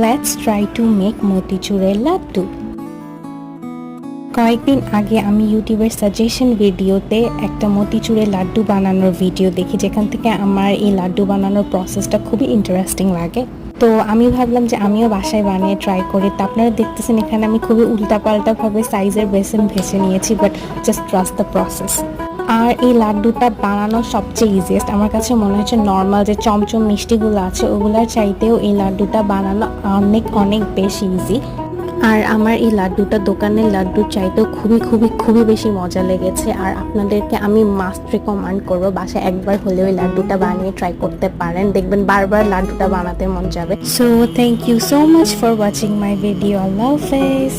Let's try to make মতিচুরের laddu. কয়েকদিন আগে আমি ইউটিউবের সাজেশন ভিডিওতে একটা মতিচুরের লাড্ডু বানানোর ভিডিও দেখি, যেখান থেকে আমার এই লাড্ডু বানানোর প্রসেসটা খুবই ইন্টারেস্টিং লাগে। তো আমি ভাবলাম যে আমিও বাসায় বানিয়ে ট্রাই করি। তো আপনারা দেখতেছেন এখানে আমি খুবই উল্টাপাল্টাভাবে সাইজের বেসন ভেসে নিয়েছি, but just trust the process. আর এই লাড্ডুটা বানানো সবচেয়ে ইজিয়েস্ট আমার কাছে মনে হচ্ছে। নর্মাল যে চমচম মিষ্টিগুলো আছে ওগুলার চাইতেও এই লাড্ডুটা বানানো অনেক অনেক বেশি ইজি। আর আমার এই লাড্ডুটা দোকানের লাড্ডুর চাইতেও খুবই বেশি মজা লেগেছে। আর আপনাদেরকে আমি মাস্ট রিকমেন্ড করবো বাসায় একবার হলেও এই লাড্ডুটা বানিয়ে ট্রাই করতে পারেন, দেখবেন বারবার লাড্ডুটা বানাতে মন যাবে। So thank you so much for watching my video. আল্লাহ হাফেজ।